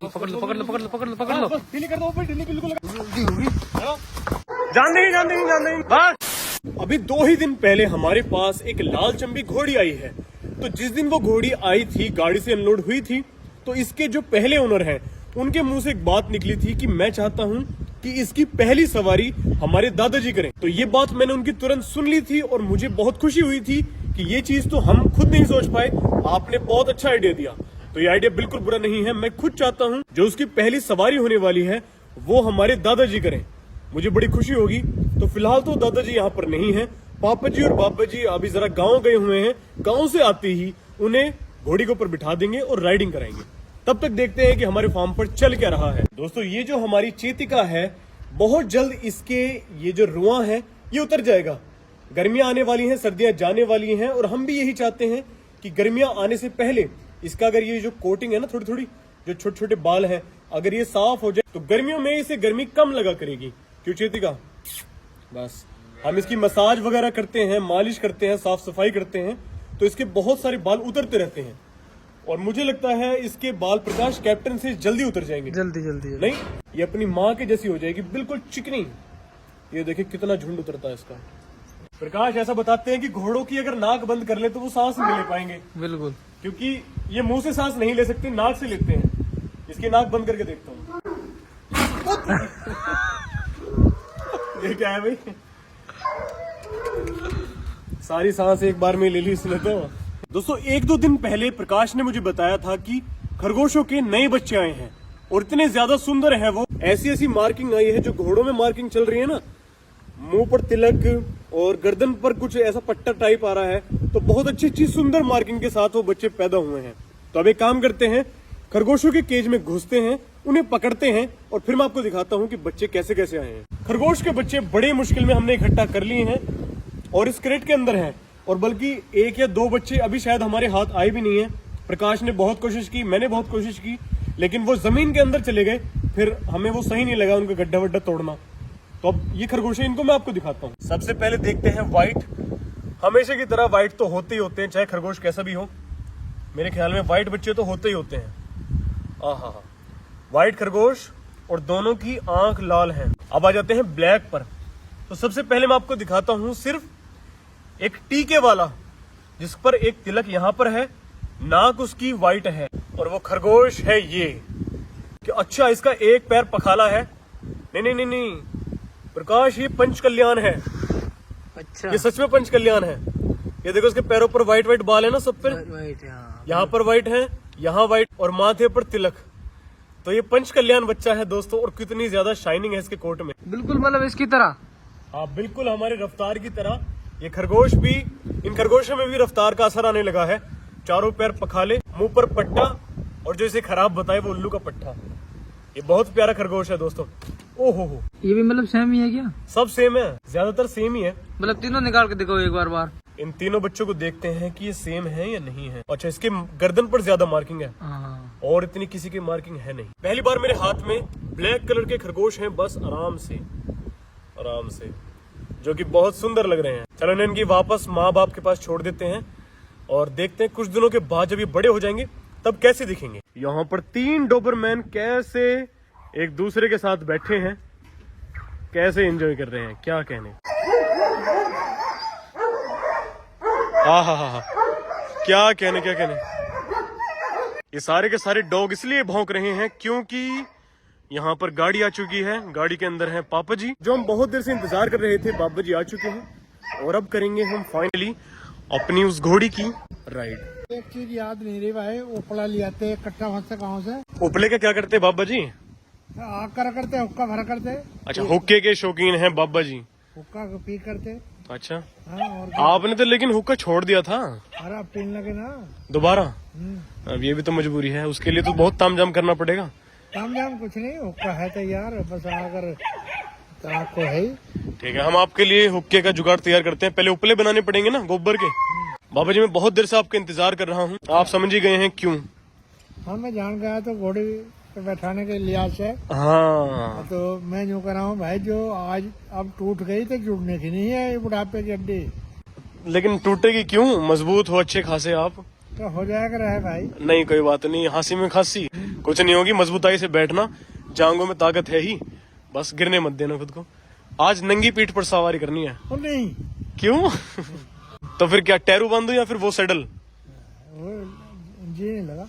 पकड़ लो पकड़ लो पकड़ लो पकड़ लो पकड़ लो। ढीली कर दो ऊपर, ढीली बिल्कुल जान देंगे बस। अभी 2 ही दिन पहले हमारे पास एक लाल चंबी घोड़ी आई है। तो जिस दिन वो घोड़ी आई थी, गाड़ी से अनलोड हुई थी, तो इसके जो पहले ओनर हैं उनके मुंह से एक बात निकली थी कि मैं चाहता हूं कि इसकी पहली सवारी हमारे दादाजी करें। तो ये बात मैंने उनकी तुरंत सुन ली थी और मुझे बहुत खुशी हुई थी कि ये चीज तो हम खुद नहीं सोच पाए, आपने बहुत अच्छा आइडिया दिया। तो ये आइडिया बिल्कुल बुरा नहीं है, मैं खुद चाहता हूं जो उसकी पहली सवारी होने वाली है वो हमारे दादाजी करें, मुझे बड़ी खुशी होगी। तो फिलहाल तो दादाजी यहाँ पर नहीं है, पापा जी और बाबा जी अभी जरा गाँव गए हुए हैं। गाँव से आते ही उन्हें घोड़ी के ऊपर बिठा देंगे और राइडिंग कराएंगे। तब तक देखते हैं कि हमारे फार्म पर चल क्या रहा है। दोस्तों ये जो हमारी चेतिका है, बहुत जल्द इसके ये जो रुआं है ये उतर जाएगा। गर्मियां आने वाली हैं, सर्दियां जाने वाली हैं और हम भी यही चाहते हैं कि गर्मियां आने से पहले इसका अगर ये जो कोटिंग है ना, थोड़ी थोड़ी जो छोटे छोटे बाल हैं, अगर ये साफ हो जाए तो गर्मियों में इसे गर्मी कम लगा करेगी। क्यों चेतिका? बस हम इसकी मसाज वगैरह करते हैं, मालिश करते हैं, साफ सफाई करते हैं, तो इसके बहुत सारे बाल उतरते रहते हैं और मुझे लगता है इसके बाल प्रकाश कैप्टन से जल्दी उतर जाएंगे। जल्दी नहीं, ये अपनी माँ के जैसी हो जाएगी, बिल्कुल चिकनी। ये देखिए कितना झुंड उतरता है इसका। प्रकाश ऐसा बताते हैं कि घोड़ों की अगर नाक बंद कर ले तो वो सांस नहीं ले पाएंगे। बिल्कुल, क्योंकि ये मुंह से सांस नहीं ले सकते, नाक से लेते हैं। इसकी नाक बंद करके देखता हूँ। ये क्या है भाई? सारी सांस एक बार में ले ली इसने तो। दोस्तों 1-2 दिन पहले प्रकाश ने मुझे बताया था कि खरगोशों के नए बच्चे आए हैं और इतने ज्यादा सुंदर है वो। ऐसी ऐसी मार्किंग आई है जो घोड़ों में मार्किंग चल रही है ना, मुंह पर तिलक और गर्दन पर कुछ ऐसा पट्टा टाइप आ रहा है, तो बहुत अच्छी अच्छी सुंदर मार्किंग के साथ वो बच्चे पैदा हुए हैं। तो अब एक काम करते हैं, खरगोशों के केज में घुसते हैं, उन्हें पकड़ते हैं और फिर मैं आपको दिखाता हूँ कि बच्चे कैसे कैसे आए हैं। खरगोश के बच्चे बड़े मुश्किल में हमने इकट्ठा कर लिए हैं और इस क्रेट के अंदर हैं, और बल्कि 1 या 2 बच्चे अभी शायद हमारे हाथ आए भी नहीं है। प्रकाश ने बहुत कोशिश की, मैंने बहुत कोशिश की, लेकिन वो जमीन के अंदर चले गए। फिर हमें वो सही नहीं लगा उनका गड्ढा वड्ढा तोड़ना। तो अब ये खरगोश है, इनको मैं आपको दिखाता हूँ। सबसे पहले देखते हैं व्हाइट। हमेशा की तरह व्हाइट तो होते ही होते हैं, चाहे खरगोश कैसा भी हो। मेरे ख्याल में व्हाइट बच्चे तो होते ही होते हैं। आहा, व्हाइट खरगोश और दोनों की आंख लाल है। अब आ जाते हैं ब्लैक पर। तो सबसे पहले मैं आपको दिखाता हूँ सिर्फ एक टीके वाला, जिस पर एक तिलक यहाँ पर है, नाक उसकी व्हाइट है, और वो खरगोश है ये। कि अच्छा, इसका एक पैर पखाला है। नहीं नहीं नहीं नहीं प्रकाश, ये पंच कल्याण है। अच्छा, ये सच में पंच कल्याण है। ये देखो इसके पैरों पर व्हाइट व्हाइट बाल है ना, सब पर यहाँ पर व्हाइट है, यहाँ व्हाइट, और माथे पर तिलक। तो ये पंच कल्याण बच्चा है दोस्तों, और कितनी ज्यादा शाइनिंग है इसके कोट में, बिल्कुल मतलब इसकी तरह। हाँ बिल्कुल हमारे रफ्तार की तरह। ये खरगोश भी, इन खरगोशों में भी रफ्तार का असर आने लगा है। चारों पैर पखाले, मुंह पर पट्टा, और जो इसे खराब बताए वो उल्लू का पट्टा। ये बहुत प्यारा खरगोश है दोस्तों। ओहो हो, ये भी मतलब सेम ही है क्या? सब सेम है, ज्यादातर सेम ही है। मतलब तीनों निकाल के देखो एक बार। इन तीनों बच्चों को देखते हैं कि ये सेम है या नहीं है। अच्छा, इसके गर्दन पर ज्यादा मार्किंग है और इतनी किसी की मार्किंग है नहीं। पहली बार मेरे हाथ में ब्लैक कलर के खरगोश हैं, बस आराम से, जो कि बहुत सुंदर लग रहे हैं। चलो इन्हें इनकी वापस माँ बाप के पास छोड़ देते हैं और देखते हैं कुछ दिनों के बाद जब ये बड़े हो जाएंगे तब कैसे दिखेंगे। यहाँ पर 3 डोबरमैन कैसे एक दूसरे के साथ बैठे हैं, कैसे एंजॉय कर रहे हैं, क्या कहने। हा, क्या कहने। ये सारे के सारे डॉग इसलिए भौंक रहे हैं क्योंकि यहाँ पर गाड़ी आ चुकी है। गाड़ी के अंदर है पापा जी, जो हम बहुत देर से इंतजार कर रहे थे। बाबा जी आ चुके हैं और अब करेंगे हम फाइनली अपनी उस घोड़ी की राइड। एक चीज याद नहीं रही भाई, उपला ले आते इकट्ठा वहाँ गाँव से। उपले का क्या करते बाबा जी? आकर करते, हुक्का भरा करते। अच्छा, हुक्के के शौकीन हैं बाबा जी। हुक्का पी करते। अच्छा, हाँ, और आपने तो लेकिन हुक्का छोड़ दिया था। अरे अब पीने लगे ना दोबारा। अब ये भी तो मजबूरी है, उसके लिए तो बहुत तामझाम करना पड़ेगा। तामझाम कुछ नहीं, हुक्का है तैयार, बस अगर आपको है। ठीक है, हम आपके लिए हुक्के का जुगाड़ तैयार करते हैं। पहले उपले बनाने पड़ेंगे ना गोबर के। बाबा जी मैं बहुत देर से आपका इंतजार कर रहा हूँ, आप समझ ही गए हैं क्यों। हाँ, मैं जान गया तो घोड़ी पे बैठाने के लिहाज से। हाँ, तो मैं यूँ कर रहा हूँ भाई, जो आज अब टूट गई तो जुड़ने की नहीं है ये बुढ़ापे की हड्डी। लेकिन टूटेगी क्यों, मजबूत हो अच्छे खासे आप। तो हो जाएगा रहे भाई। नहीं कोई बात नहीं, हंसी में खांसी कुछ नहीं होगी, मजबूताई से बैठना, जांगों में ताकत है ही, बस गिरने मत देना खुद को। आज नंगी पीठ पर सवारी करनी है। वो नहीं, क्यों? तो फिर क्या टैरू बांधू या फिर वो सेडल? वो जी नहीं लगा।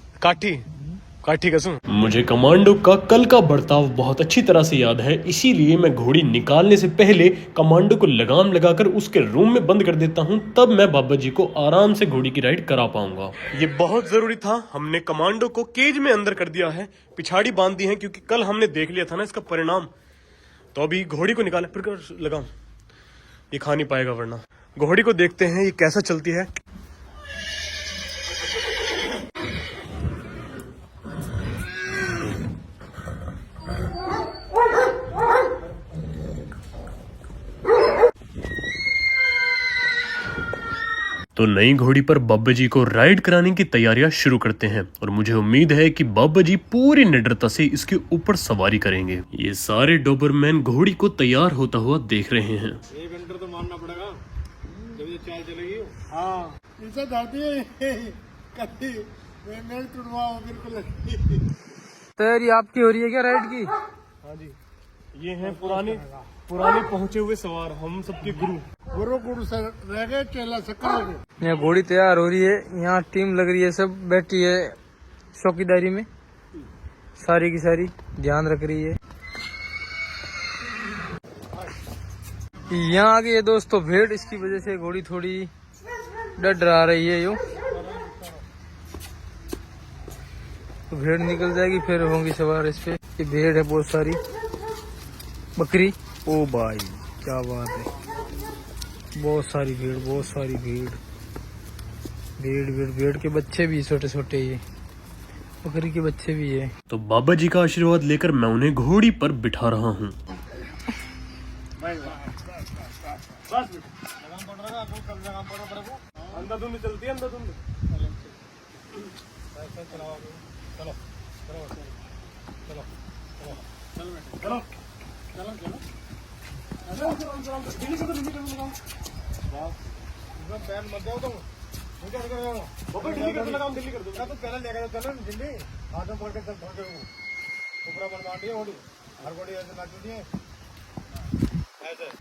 काठी कसम। मुझे कमांडो का कल का बर्ताव बहुत अच्छी तरह से याद है, इसीलिए मैं घोड़ी निकालने से पहले कमांडो को लगाम लगाकर उसके रूम में बंद कर देता हूं, तब मैं बाबा जी को आराम से घोड़ी की राइड करा पाऊंगा। ये बहुत जरूरी था। हमने कमांडो को केज में अंदर कर दिया है, पिछाड़ी बांध दी है, क्योंकि कल हमने देख लिया था ना इसका परिणाम। तो अभी घोड़ी को निकाले फिर लगाम, ये खा नहीं पाएगा वरना। घोड़ी को देखते हैं ये कैसा चलती है। तो नई घोड़ी पर बाबा जी को राइड कराने की तैयारियां शुरू करते हैं और मुझे उम्मीद है कि बाबा जी पूरी निडरता से इसके ऊपर सवारी करेंगे। ये सारे डोबरमैन घोड़ी को तैयार होता हुआ देख रहे हैं। 1 घंटा तो मानना पड़ेगा जब ये चाल चलेगी। हाँ इसे धरती मैं टूटवाओ बिल्कुल। तैयारी आपकी हो रही है क्या राइड की? हाँ जी, ये हैं पुराने पहुंचे हुए सवार, हम सबके गुरु से रह गए, चेला शक्कर हो गए। यहाँ घोड़ी तैयार हो रही है, यहाँ टीम लग रही है, सब बैठी है चौकीदारी में, सारी की सारी ध्यान रख रही है। यहाँ आ गई है दोस्तों भेड़, इसकी वजह से घोड़ी थोड़ी डरा रही है। यूँ तो भेड़ निकल जाएगी फिर होंगी सवार इस पे। ये भेड़ है बहुत सारी, बकरी। ओ भाई क्या बात है, बहुत सारी भीड़, बहुत सारी भीड़। भेड़ के बच्चे भी छोटे छोटे, ये बकरी के बच्चे भी है। तो बाबा जी का आशीर्वाद लेकर मैं उन्हें घोड़ी पर बिठा रहा हूँ। अंधाधुंध चलती है, अंधाधुंध। चलो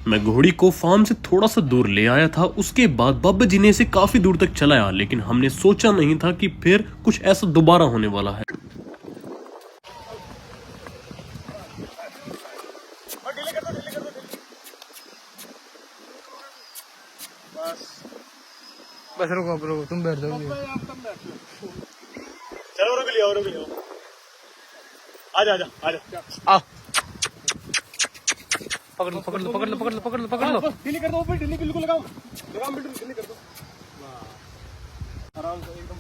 मैं घोड़ी को फार्म से थोड़ा सा दूर ले आया था। उसके बाद बाबा जी ने इसे काफी दूर तक चलाया, लेकिन हमने सोचा नहीं था कि फिर कुछ ऐसा दोबारा होने वाला है। बस रुको तुम बैठ जाओ। चलो रुक लिया। आजा आ पकड़ लो। ढीली कर दो, ढीली बिल्कुल लगाओ बिल्कुल ढीली कर दो। आराम से एकदम।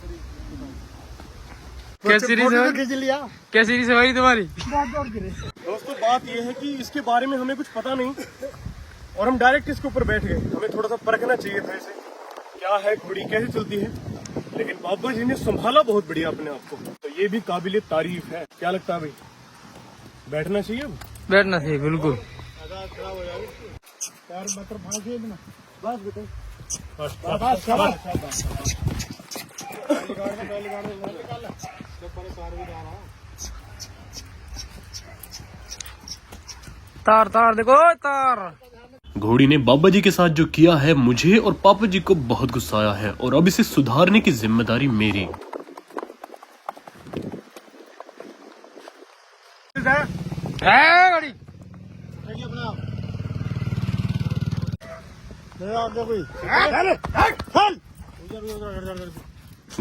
कैसी सवारी तुम्हारी? दोस्तों बात यह है कि इसके बारे में हमें कुछ पता नहीं और हम डायरेक्ट इसके ऊपर बैठ गए। हमें थोड़ा सा परखना चाहिए था इसे, क्या है घोड़ी, कैसे चलती है। लेकिन बाबा जी ने संभाला बहुत बढ़िया अपने आप को, तो ये भी काबिले तारीफ है। क्या लगता है भाई, बैठना चाहिए? अब बैठना चाहिए बिल्कुल। तार देखो तार। घोड़ी ने बाबा जी के साथ जो किया है, मुझे और पापा जी को बहुत गुस्सा आया है और अब इसे सुधारने की जिम्मेदारी मेरी।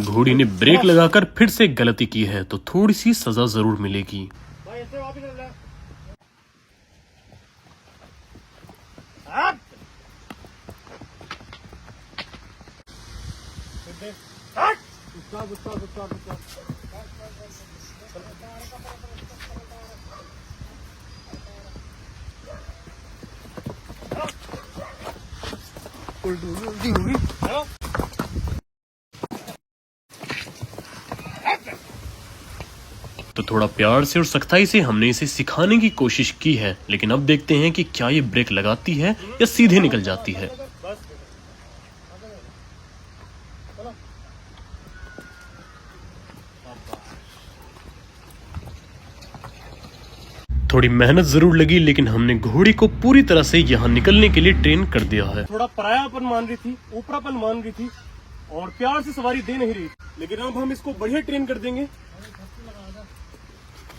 घोड़ी ने ब्रेक लगाकर फिर से गलती की है, तो थोड़ी सी सजा जरूर मिलेगी। उल्टी होगी। तो थोड़ा प्यार से और सख्ताई से हमने इसे सिखाने की कोशिश की है, लेकिन अब देखते हैं कि क्या ये ब्रेक लगाती है या सीधे निकल जाती है। थोड़ी मेहनत जरूर लगी, लेकिन हमने घोड़ी को पूरी तरह से यहाँ निकलने के लिए ट्रेन कर दिया है। थोड़ा परायापन मान रही थी, ऊपरापन मान रही थी और प्यार से सवारी दे नहीं रही, लेकिन अब हम इसको बढ़िया ट्रेन कर देंगे।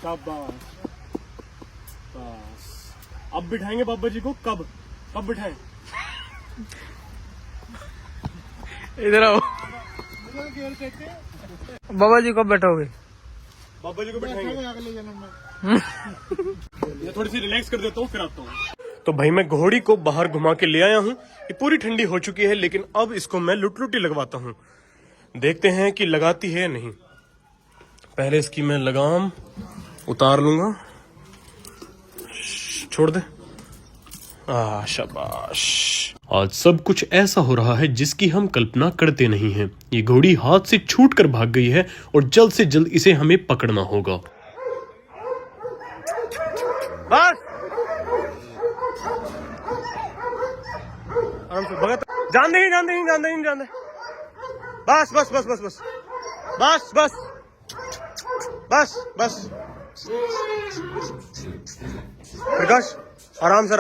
शाबाश, बस अब बिठाएंगे बाबा जी को। कब बिठाएं? इधर आओ। बाबा जी कब बैठोगे? बाबा जी को बिठाएंगे। अगले जन्म में ये थोड़ी सी रिलैक्स कर देता हूँ, फिर आता हूँ। तो भाई मैं घोड़ी को बाहर घुमा के ले आया हूँ। ये पूरी ठंडी हो चुकी है, लेकिन अब इसको मैं लुटलुटी लगवाता हूँ। देखते हैं कि लगाती है या नहीं। पहले इसकी मैं लगाम उतार लूंगा। छोड़ दे। शाबाश। आज सब कुछ ऐसा हो रहा है जिसकी हम कल्पना करते नहीं हैं। ये घोड़ी हाथ से छूट कर भाग गई है और जल्द से जल्द इसे हमें पकड़ना होगा। बस आराम से भगत, जान दे। बस बस बस बस बस बस बस बस बस। प्रकाश आराम से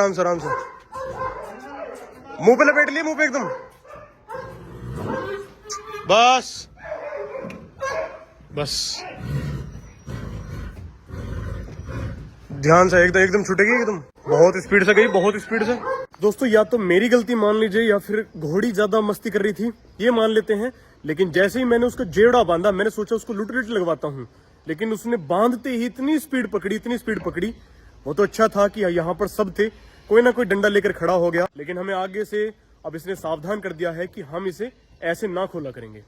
मुंह पे लपेट लिए, मुंह पे एकदम। बस ध्यान से, एकदम छूटेगी एकदम। बहुत स्पीड से गई, बहुत स्पीड से। दोस्तों या तो मेरी गलती मान लीजिए या फिर घोड़ी ज्यादा मस्ती कर रही थी, ये मान लेते हैं। लेकिन जैसे ही मैंने उसका जेवड़ा बांधा, मैंने सोचा उसको लुट लगवाता हूँ, लेकिन उसने बांधते ही इतनी स्पीड पकड़ी। वो तो अच्छा था कि यहाँ पर सब थे, कोई ना कोई डंडा लेकर खड़ा हो गया। लेकिन हमें आगे से अब इसने सावधान कर दिया है कि हम इसे ऐसे ना खोला करेंगे।